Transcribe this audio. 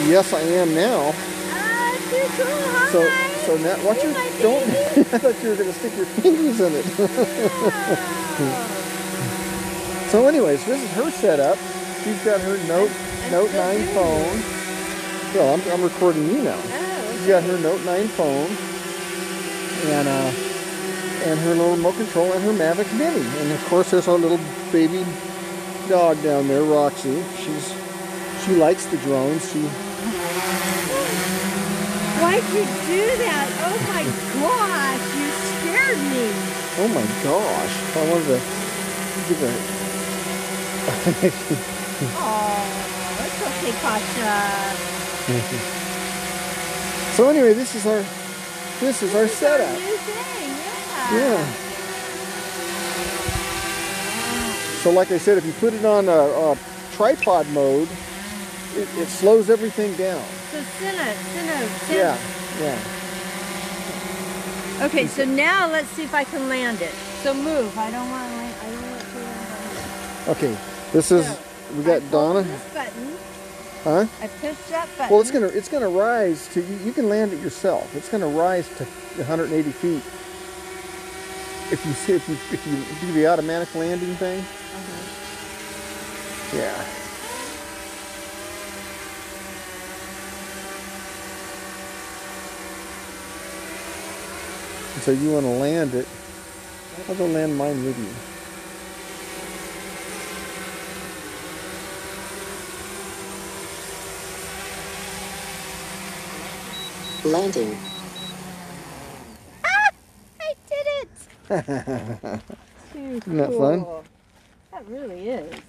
Yes, I am now. Too cool. Hi. So now, watch your, don't, I thought you were going to stick your fingers in it. So anyways, this is her setup. She's got her Note 9 phone. Well, I'm recording you now. She's got her Note 9 phone. And her little remote control and her Mavic Mini. And of course there's our little baby dog down there, Roxy. She likes the drones. Why'd you do that? Oh my gosh, you scared me. Oh my gosh. I wanted to give her... Oh, that's okay, Kasha. So anyway, this is our setup. New thing, Yeah. So like I said, if you put it on a tripod mode, it slows everything down. So cine. Yeah, yeah. Okay, so now let's see if I can land it. So move. I don't want to land. I don't want to land on it. Okay, this is we got Donna. This button. Huh? I push that button. Well, it's gonna rise to you can land it yourself. It's gonna rise to 180 feet. If you do the automatic landing thing. Yeah. And so you want to land it. I'll go land mine with you. Landing. Ah! I did it! Isn't that fun? That really is.